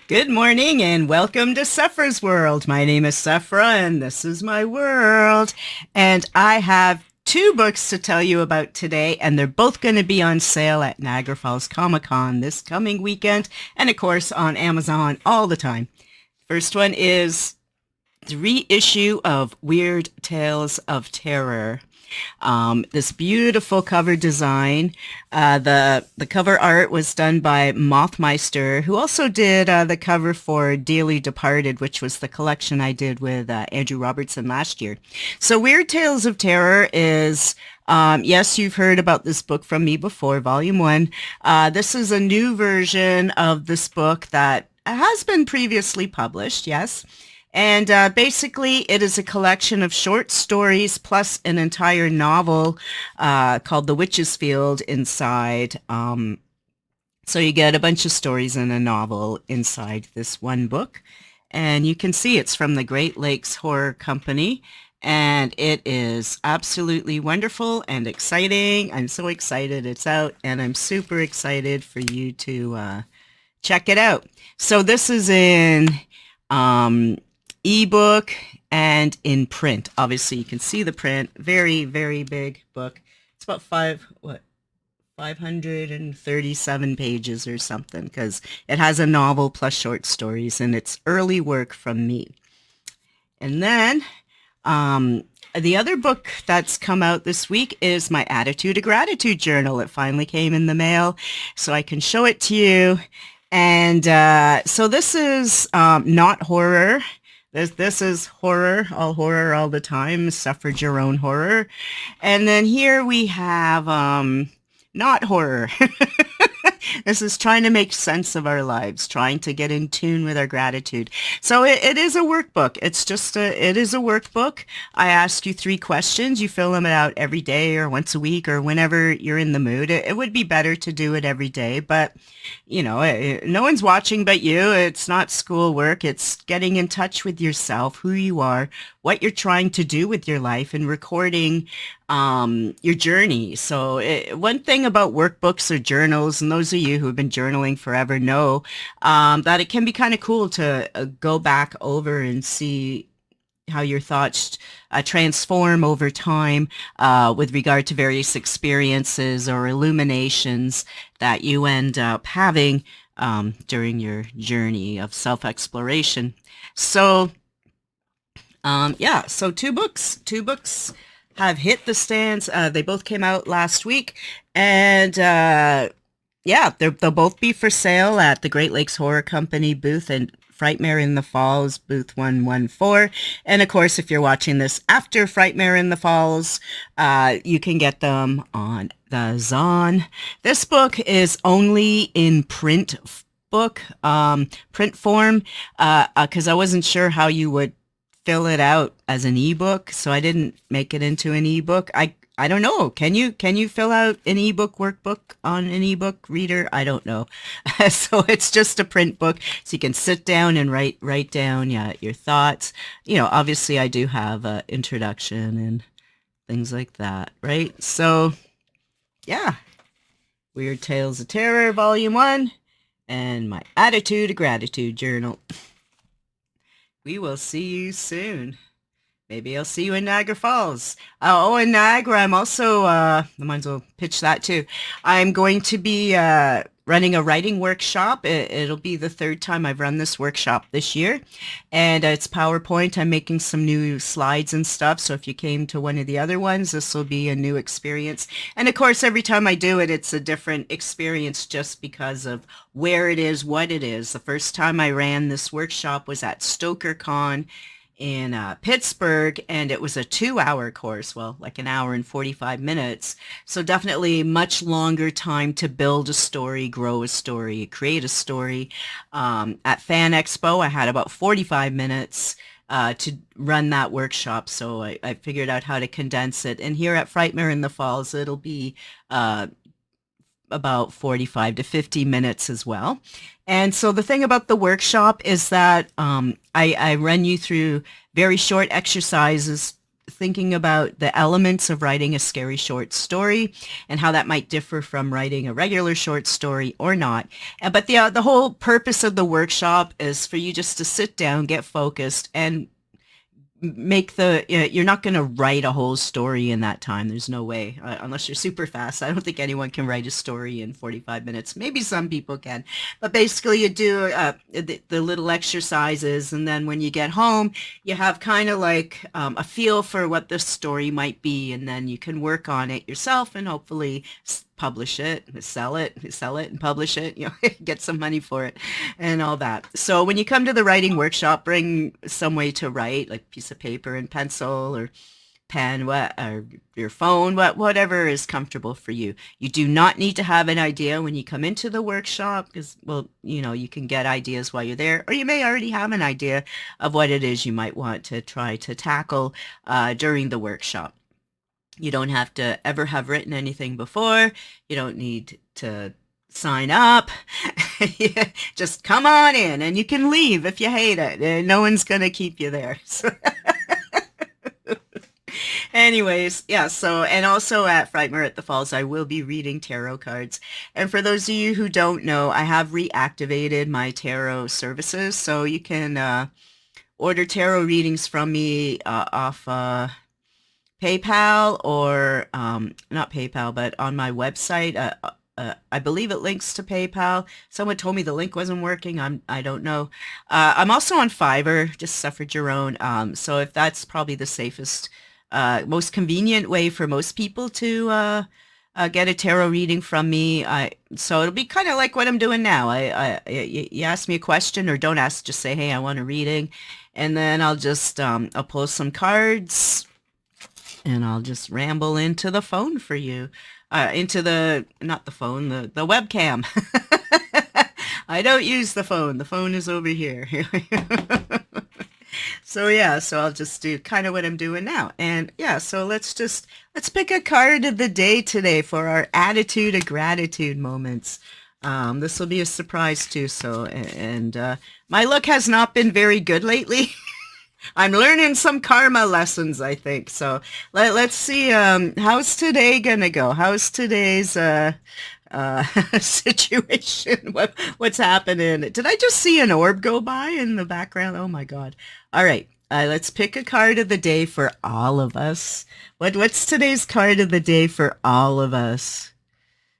Good morning and welcome to Sephra's World. My name is Sephra and this is my world. And I have two books to tell you about today, and they're both going to be on sale at Niagara Falls Comicon this coming weekend, and of course on Amazon all the time. First one is the reissue of Weird Tales of Terror. This beautiful cover design. The cover art was done by Mothmeister, who also did the cover for Dearly Departed, which was the collection I did with Andrew Robertson last year. So Weird Tales of Terror is, yes, you've heard about this book from me before, Volume 1. This is a new version of this book that has been previously published, yes. And basically, it is a collection of short stories plus an entire novel called The Witch's Field inside. So you get a bunch of stories in a novel inside this one book. And you can see it's from the Great Lakes Horror Company. And it is absolutely wonderful and exciting. I'm so excited it's out, and I'm super excited for you to check it out. So this is in ebook and in print. Obviously, you can see the print. Very, very big book. It's about 537 pages or something, because it has a novel plus short stories, and it's early work from me. And then the other book that's come out this week is my Attitude of Gratitude journal. It finally came in the mail, so I can show it to you. And so this is not horror. This is horror all the time. Suffered your own horror. And then here we have not horror. This is trying to make sense of our lives, trying to get in tune with our gratitude. So it is a workbook. It is a workbook. I ask you 3 questions. You fill them out every day or once a week or whenever you're in the mood. It would be better to do it every day, but you know, no one's watching but you. It's not schoolwork. It's getting in touch with yourself, who you are, what you're trying to do with your life, and recording your journey. So one thing about workbooks or journals, and those of you who have been journaling forever know that it can be kind of cool to go back over and see how your thoughts transform over time with regard to various experiences or illuminations that you end up having during your journey of self-exploration. So yeah, so two books have hit the stands. They both came out last week, and yeah, they'll both be for sale at the Great Lakes Horror Company booth and FRIGHTMARE in the Falls, booth 114. And of course, if you're watching this after FRIGHTMARE in the Falls, you can get them on the Zon. This book is only in print form, because I wasn't sure how you would fill it out as an ebook, so I didn't make it into an ebook. I don't know. Can you fill out an ebook workbook on an ebook reader? I don't know. So it's just a print book, so you can sit down and write down your thoughts. You know, obviously I do have an introduction and things like that, right? So yeah, Weird Tales of Terror, Volume 1, and my Attitude of Gratitude journal. We will see you soon. Maybe I'll see you in Niagara Falls. Oh, in Niagara, I'm also, I might as well pitch that too. I'm going to be running a writing workshop. It'll be the 3rd time I've run this workshop this year. And it's PowerPoint. I'm making some new slides and stuff. So if you came to one of the other ones, this will be a new experience. And of course, every time I do it, it's a different experience just because of where it is, what it is. The first time I ran this workshop was at StokerCon in Pittsburgh, and it was a 2-hour course, well, like an hour and 45 minutes. So definitely much longer time to build a story, grow a story, create a story. At Fan Expo, I had about 45 minutes to run that workshop, so I figured out how to condense it. And here at FRIGHTMARE in the Falls, it'll be about 45 to 50 minutes as well. And so the thing about the workshop is that I run you through very short exercises thinking about the elements of writing a scary short story and how that might differ from writing a regular short story or not. But the whole purpose of the workshop is for you just to sit down, get focused, and make you're not going to write a whole story in that time. There's no way, unless you're super fast. I don't think anyone can write a story in 45 minutes. Maybe some people can, but basically you do the little exercises, and then when you get home, you have kind of like a feel for what the story might be, and then you can work on it yourself and hopefully publish it, sell it, and publish it, get some money for it and all that. So when you come to the writing workshop, bring some way to write, like a piece of paper and pencil or pen, or your phone, whatever is comfortable for you. You do not need to have an idea when you come into the workshop because, well, you can get ideas while you're there, or you may already have an idea of what it is you might want to try to tackle during the workshop. You don't have to ever have written anything before. You don't need to sign up. Just come on in, and you can leave if you hate it. No one's going to keep you there. So anyways, yeah, so, and also at FRIGHTMARE at the Falls, I will be reading tarot cards. And for those of you who don't know, I have reactivated my tarot services, so you can order tarot readings from me off PayPal, or not PayPal, but on my website. I believe it links to PayPal. Someone told me the link wasn't working. I don't know. I'm also on Fiverr, just suffered your own. So if that's probably the safest, most convenient way for most people to get a tarot reading from me. So it'll be kind of like what I'm doing now. You ask me a question, or don't ask, just say, hey, I want a reading. And then I'll just, I'll pull some cards, and I'll just ramble into the phone for you. Into not the phone, the webcam. I don't use the phone. The phone is over here. So yeah, so I'll just do kind of what I'm doing now. And yeah, so let's pick a card of the day today for our attitude of gratitude moments. This will be a surprise too. So, and my luck has not been very good lately. I'm learning some karma lessons, I think. So let's see, how's today gonna go? How's today's situation? What's happening? Did I just see an orb go by in the background? Oh my God. All right. Let's pick a card of the day for all of us. What's today's card of the day for all of us?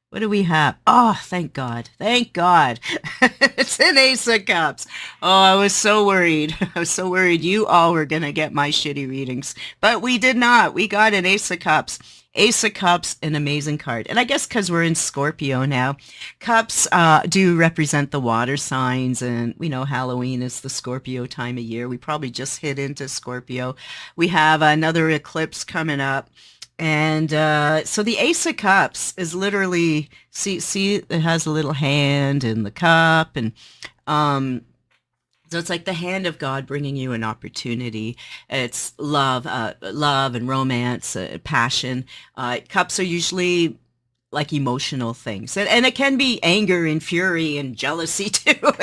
What do we have? Oh, thank God. Thank God. It's an Ace of Cups. Oh, I was so worried. I was so worried you all were going to get my shitty readings. But we did not. We got an Ace of Cups. Ace of Cups, an amazing card. And I guess because we're in Scorpio now, cups do represent the water signs. And we know Halloween is the Scorpio time of year. We probably just hit into Scorpio. We have another eclipse coming up. And so the Ace of Cups is literally, see, it has a little hand in the cup, and so it's like the hand of God bringing you an opportunity. It's love and romance, passion. Cups are usually like emotional things, and it can be anger and fury and jealousy too.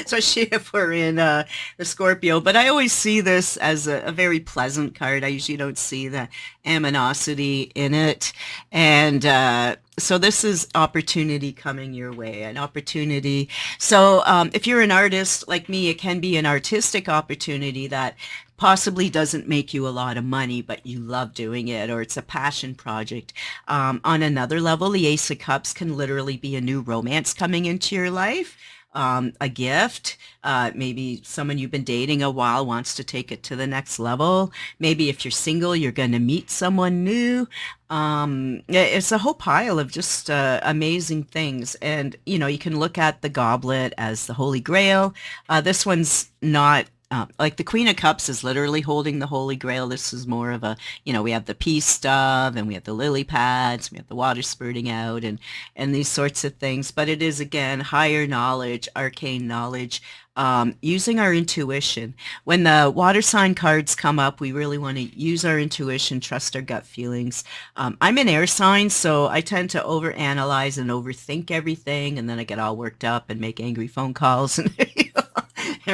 Especially if we're in the Scorpio. But I always see this as a very pleasant card. I usually don't see the aminosity in it. And so this is opportunity coming your way, an opportunity. So if you're an artist like me, it can be an artistic opportunity that possibly doesn't make you a lot of money, but you love doing it, or it's a passion project. On another level, the Ace of Cups can literally be a new romance coming into your life. A gift, maybe someone you've been dating a while wants to take it to the next level. Maybe if you're single, you're going to meet someone new. It's a whole pile of just amazing things. And, you can look at the goblet as the Holy Grail. This one's not like the Queen of Cups is literally holding the Holy Grail. This is more of a, we have the peace dove, and we have the lily pads, we have the water spurting out, and these sorts of things. But it is, again, higher knowledge, arcane knowledge, using our intuition. When the water sign cards come up, we really want to use our intuition, trust our gut feelings. I'm an air sign, so I tend to overanalyze and overthink everything, and then I get all worked up and make angry phone calls and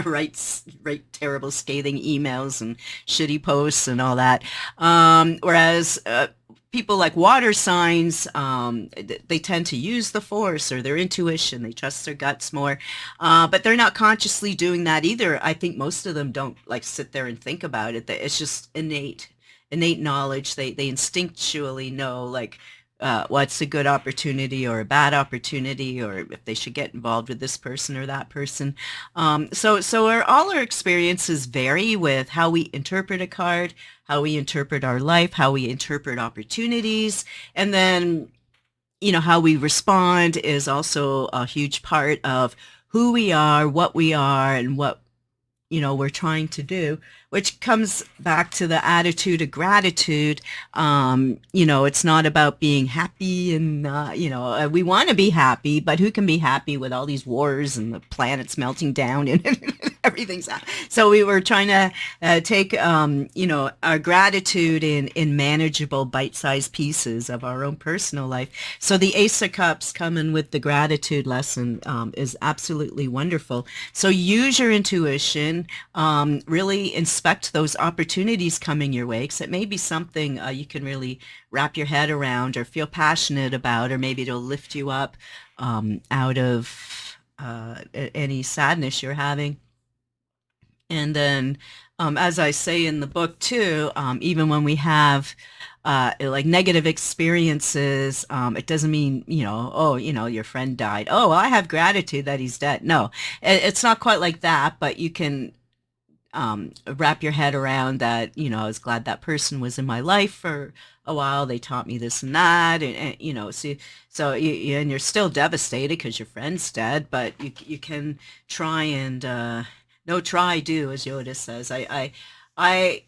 write terrible scathing emails and shitty posts and all that. Whereas people like water signs, they tend to use the force or their intuition. They trust their guts more, but they're not consciously doing that either. I think most of them don't like sit there and think about it. It's just innate knowledge. They instinctually know like what's a good opportunity or a bad opportunity, or if they should get involved with this person or that person. So all our experiences vary with how we interpret a card, how we interpret our life, how we interpret opportunities, and then, you know, how we respond is also a huge part of who we are, and what, you know, we're trying to do, which comes back to the attitude of gratitude. You know, it's not about being happy and, you know, we want to be happy, but who can be happy with all these wars and the planet's melting down and everything's out. So we were trying to take, you know, our gratitude in manageable bite-sized pieces of our own personal life. So the Ace of Cups coming with the gratitude lesson is absolutely wonderful. So use your intuition, really inspect those opportunities coming your way, because it may be something you can really wrap your head around or feel passionate about, or maybe it'll lift you up out of any sadness you're having. And then, as I say in the book too, even when we have like negative experiences, it doesn't mean, you know, oh, you know, your friend died. Oh, well, I have gratitude that he's dead. No, it's not quite like that, but you can wrap your head around that, you know, I was glad that person was in my life for a while. They taught me this and that, and you know, so and you're still devastated because your friend's dead, but you can try and no, try, do, as Yoda says. I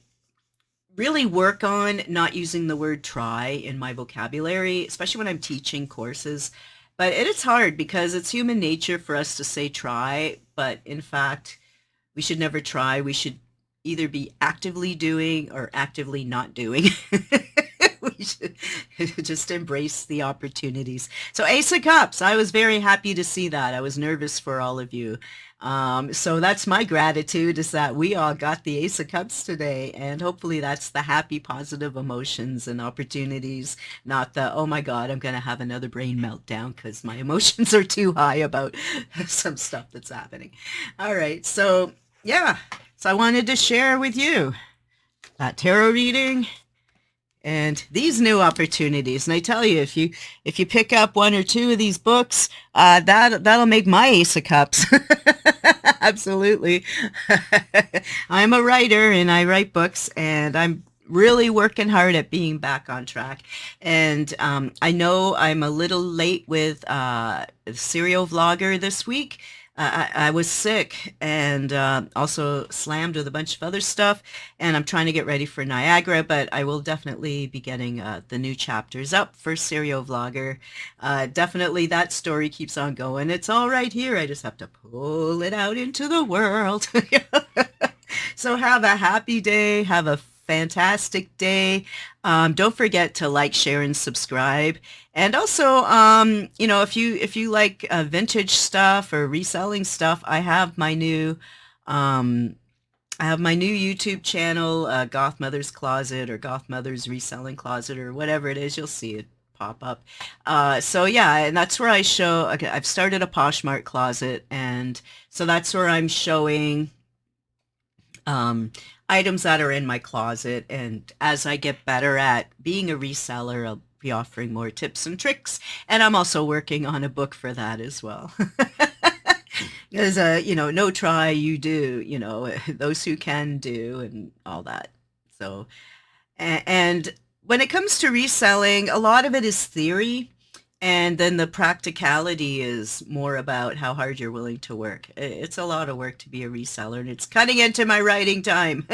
really work on not using the word try in my vocabulary, especially when I'm teaching courses. But it is hard because it's human nature for us to say try, but in fact, we should never try. We should either be actively doing or actively not doing. We should just embrace the opportunities. So Ace of Cups, I was very happy to see that. I was nervous for all of you. So that's my gratitude, is that we all got the Ace of Cups today, and hopefully that's the happy, positive emotions and opportunities, not the, oh my God, I'm going to have another brain meltdown because my emotions are too high about some stuff that's happening. All right. So yeah, so I wanted to share with you that tarot reading and these new opportunities. And I tell you, if you pick up one or two of these books, that'll make my Ace of Cups. Absolutely. I'm a writer and I write books, and I'm really working hard at being back on track. And I know I'm a little late with Serial Vlogger this week. I was sick and also slammed with a bunch of other stuff, and I'm trying to get ready for Niagara, but I will definitely be getting the new chapters up for Serial Vlogger. Definitely that story keeps on going. It's all right here. I just have to pull it out into the world. So have a happy day. Have a fantastic day. Don't forget to like, share, and subscribe. And also, you know, if you like vintage stuff or reselling stuff, I have my new YouTube channel, Goth Mother's Closet, or Goth Mother's Reselling Closet, or whatever it is. You'll see it pop up. So yeah, and that's where I show. Okay, I've started a Poshmark closet, and so that's where I'm showing items that are in my closet. And as I get better at being a reseller, I'll be offering more tips and tricks. And I'm also working on a book for that as well. Because, you know, no try, you do, you know, those who can do, and all that. So, and when it comes to reselling, a lot of it is theory. And then the practicality is more about how hard you're willing to work. It's a lot of work to be a reseller, and it's cutting into my writing time.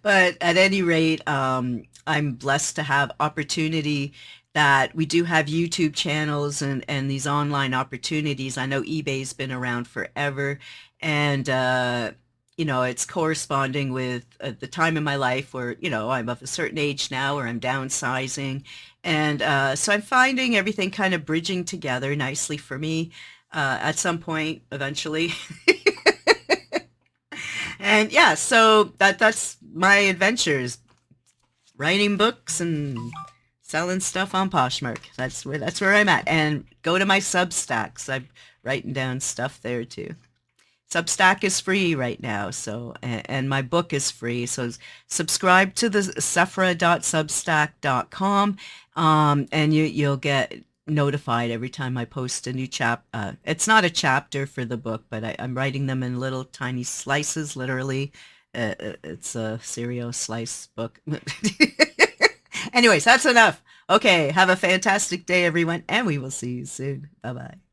But at any rate, I'm blessed to have opportunity that we do have YouTube channels and these online opportunities. I know eBay's been around forever, and you know, it's corresponding with the time in my life where, you know, I'm of a certain age now, or I'm downsizing. And so I'm finding everything kind of bridging together nicely for me at some point eventually. And yeah, so that's my adventures, writing books and selling stuff on Poshmark. That's where I'm at. And go to my Substacks. I'm writing down stuff there too. Substack is free right now, so and my book is free. So subscribe to the sephora.substack.com, and you'll get notified every time I post a new it's not a chapter for the book, but I'm writing them in little tiny slices, literally. It's a cereal slice book. Anyways, that's enough. Okay, have a fantastic day, everyone, and we will see you soon. Bye-bye.